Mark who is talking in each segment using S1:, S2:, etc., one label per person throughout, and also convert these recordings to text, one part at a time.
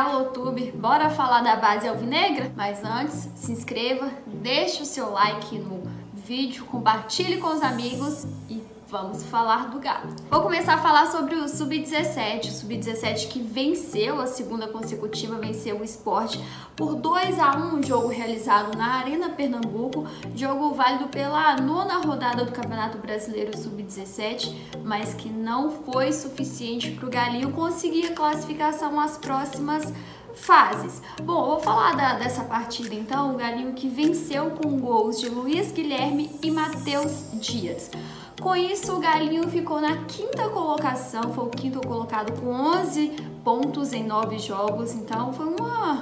S1: GaloTube, bora falar da base alvinegra? Mas antes, se inscreva, deixe o seu like no vídeo, compartilhe com os amigos e vamos falar do Galo. Vou começar a falar sobre o Sub-17, o Sub-17 que venceu a segunda consecutiva, venceu o Sport por 2-1, um jogo realizado na Arena Pernambuco, jogo válido pela 9ª rodada do Campeonato Brasileiro Sub-17, mas que não foi suficiente para o Galinho conseguir a classificação às próximas fases. Bom, vou falar dessa partida então, o Galinho que venceu com gols de Luiz Guilherme e Matheus Dias. Com isso, o Galinho ficou na 5ª colocação, foi o 5º colocado com 11 pontos em 9 jogos, então foi uma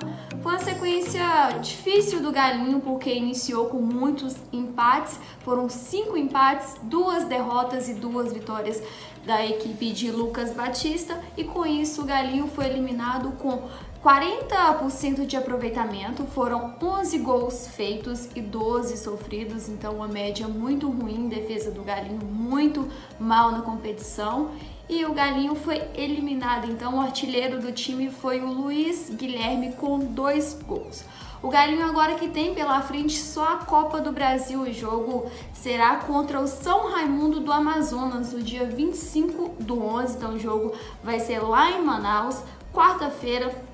S1: sequência difícil do Galinho, porque iniciou com muitos empates, foram 5 empates, 2 derrotas e 2 vitórias da equipe de Lucas Batista, e com isso o Galinho foi eliminado com 40% de aproveitamento, foram 11 gols feitos e 12 sofridos, então uma média muito ruim, defesa do Galinho muito mal na competição. E o Galinho foi eliminado, então o artilheiro do time foi o Luiz Guilherme com 2 gols. O Galinho agora que tem pela frente só a Copa do Brasil, o jogo será contra o São Raimundo do Amazonas no dia 25/11, então o jogo vai ser lá em Manaus, quarta-feira.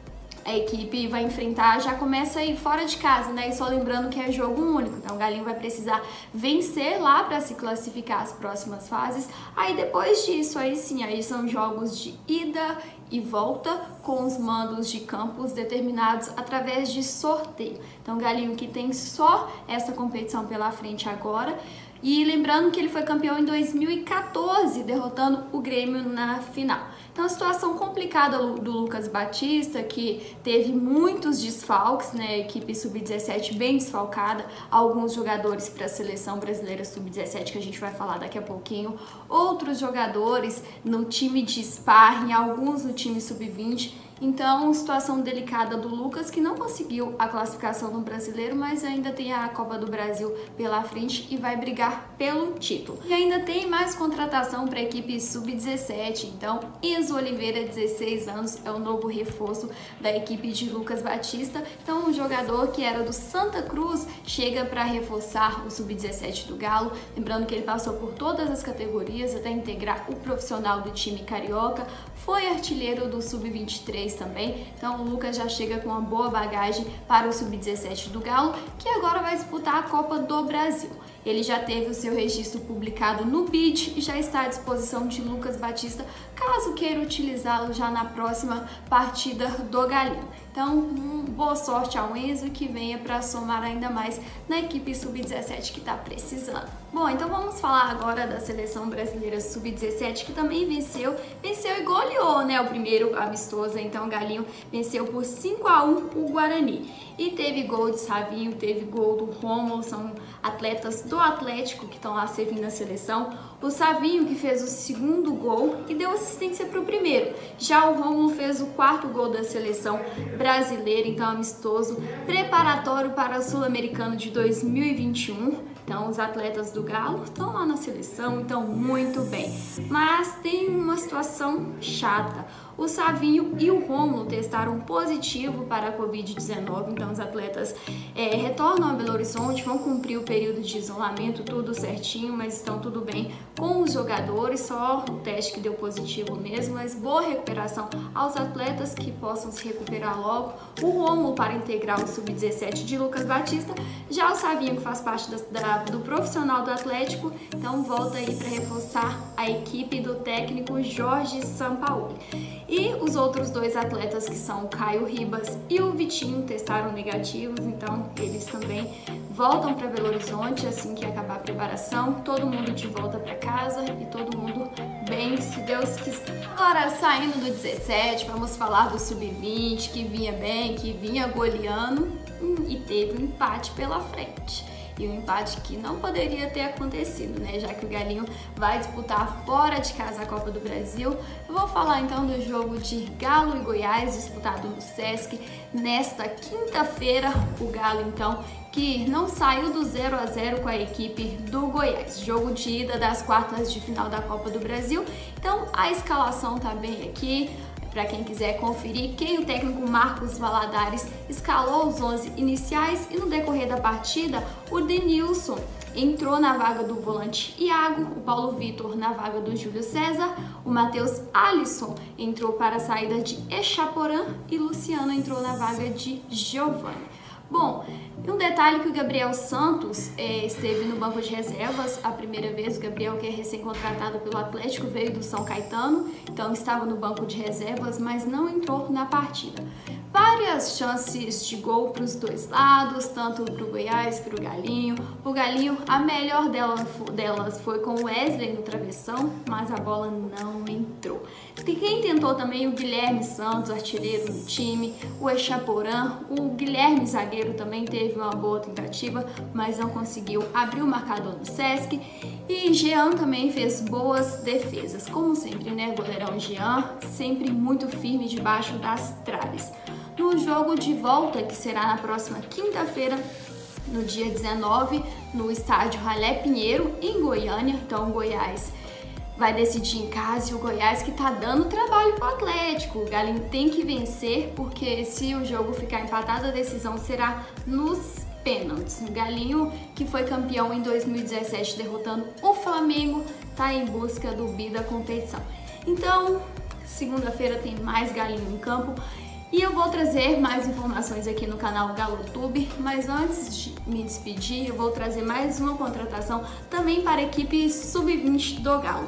S1: A equipe vai enfrentar, já começa aí fora de casa, né? E só lembrando que é jogo único, então o Galinho vai precisar vencer lá para se classificar às próximas fases. Aí depois disso, aí sim, aí são jogos de ida e volta com os mandos de campos determinados através de sorteio. Então o Galinho que tem só essa competição pela frente agora. E lembrando que ele foi campeão em 2014, derrotando o Grêmio na final. Então, a situação complicada do Lucas Batista, que teve muitos desfalques, né? A equipe Sub-17 bem desfalcada, alguns jogadores para a seleção brasileira Sub-17, que a gente vai falar daqui a pouquinho, outros jogadores no time de sparring, alguns no time Sub-20. Então, situação delicada do Lucas, que não conseguiu a classificação no Brasileiro, mas ainda tem a Copa do Brasil pela frente e vai brigar pelo título. E ainda tem mais contratação para a equipe Sub-17, então Enzo Oliveira, 16 anos, é o novo reforço da equipe de Lucas Batista. Então, um jogador que era do Santa Cruz chega para reforçar o Sub-17 do Galo. Lembrando que ele passou por todas as categorias até integrar o profissional do time carioca, foi artilheiro do Sub-23 também, então o Lucas já chega com uma boa bagagem para o Sub-17 do Galo, que agora vai disputar a Copa do Brasil. Ele já teve o seu registro publicado no BID e já está à disposição de Lucas Batista, caso queira utilizá-lo já na próxima partida do Galinho. Então, boa sorte ao Enzo, que venha para somar ainda mais na equipe Sub-17 que está precisando. Bom, então vamos falar agora da seleção brasileira Sub-17, que também venceu e goleou, né, o primeiro amistoso. Então o Galinho venceu por 5-1 o Guarani. E teve gol de Savinho, teve gol do Rômulo, são atletas do Atlético que estão lá servindo a seleção. O Savinho que fez o 2º gol e deu assistência para o primeiro. Já o Rômulo fez o 4º gol da seleção brasileira, então amistoso, preparatório para o Sul-Americano de 2021. Então os atletas do Galo estão lá na seleção, então muito bem. Mas tem uma situação chata. O Savinho e o Rômulo testaram positivo para a Covid-19, então os atletas retornam a Belo Horizonte, vão cumprir o período de isolamento, tudo certinho, mas estão tudo bem com os jogadores, só o teste que deu positivo mesmo, mas boa recuperação aos atletas que possam se recuperar logo. O Rômulo para integrar o Sub-17 de Lucas Batista, já o Savinho que faz parte do profissional do Atlético, então volta aí para reforçar a equipe do técnico Jorge Sampaoli. E os outros 2 atletas, que são o Caio Ribas e o Vitinho, testaram negativos, então eles também voltam para Belo Horizonte assim que acabar a preparação, todo mundo de volta para casa e todo mundo bem, se Deus quiser. Agora, saindo do 17, vamos falar do Sub-20, que vinha bem, que vinha goleando e teve um empate pela frente. E um empate que não poderia ter acontecido, né? Já que o Galinho vai disputar fora de casa a Copa do Brasil. Eu vou falar então do jogo de Galo e Goiás, disputado no Sesc nesta quinta-feira. O Galo então que não saiu do 0-0 com a equipe do Goiás. Jogo de ida das quartas de final da Copa do Brasil. Então a escalação tá bem aqui. para quem quiser conferir quem o técnico Marcos Valadares escalou os 11 iniciais e no decorrer da partida o Denilson entrou na vaga do volante Iago, o Paulo Vitor na vaga do Júlio César, o Matheus Alisson entrou para a saída de Echaporã e Luciano entrou na vaga de Giovani. Bom, um detalhe que o Gabriel Santos esteve no banco de reservas a primeira vez. O Gabriel, que é recém-contratado pelo Atlético, veio do São Caetano, então estava no banco de reservas, mas não entrou na partida. Várias chances de gol para os dois lados, tanto para o Goiás, para o Galinho. O Galinho, a melhor delas foi com o Wesley no travessão, mas a bola não entrou. Quem tentou também o Guilherme Santos, artilheiro do time, o Echaporã, o Guilherme zagueiro também teve uma boa tentativa, mas não conseguiu abrir o marcador no Sesc. E Jean também fez boas defesas, como sempre, né? Goleirão Jean, sempre muito firme debaixo das traves. No jogo de volta, que será na próxima quinta-feira, no dia 19, no estádio Ralé Pinheiro, em Goiânia. Então o Goiás vai decidir em casa, e o Goiás que tá dando trabalho pro Atlético. O Galinho tem que vencer, porque se o jogo ficar empatado, a decisão será nos pênaltis. O Galinho, que foi campeão em 2017 derrotando o Flamengo, tá em busca do bi da competição. Então, segunda-feira tem mais Galinho em campo. E eu vou trazer mais informações aqui no canal GaloTube, mas antes de me despedir, eu vou trazer mais uma contratação também para a equipe sub-20 do Galo.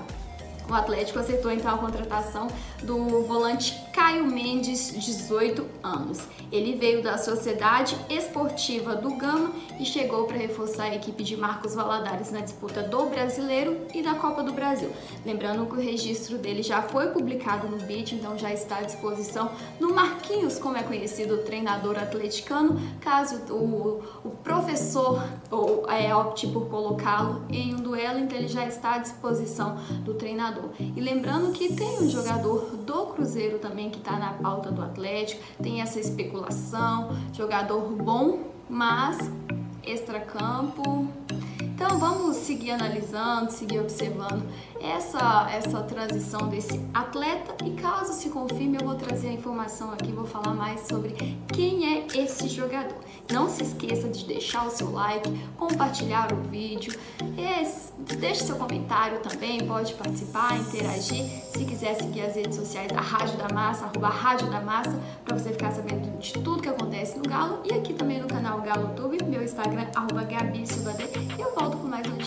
S1: O Atlético acertou então a contratação do volante Caio Mendes, 18 anos. Ele veio da Sociedade Esportiva do Gama e chegou para reforçar a equipe de Marcos Valadares na disputa do Brasileiro e da Copa do Brasil. Lembrando que o registro dele já foi publicado no BID, então já está à disposição no Marquinhos, como é conhecido o treinador atleticano, caso o professor opte por colocá-lo em um duelo, então ele já está à disposição do treinador. E lembrando que tem um jogador do Cruzeiro também que está na pauta do Atlético, tem essa especulação, jogador bom, mas extracampo. Então vamos seguir analisando, seguir observando essa transição desse atleta, e caso se confirme eu vou trazer a informação aqui, vou falar mais sobre quem é esse jogador. Não se esqueça de deixar o seu like, compartilhar o vídeo, deixe seu comentário também, pode participar, interagir. Se quiser seguir as redes sociais da Rádio da Massa, @Rádio da Massa, para você ficar sabendo de tudo que acontece no Galo, e aqui também no canal GaloTube, meu Instagram @GabiSilvadê. Eu volto com mais notícias.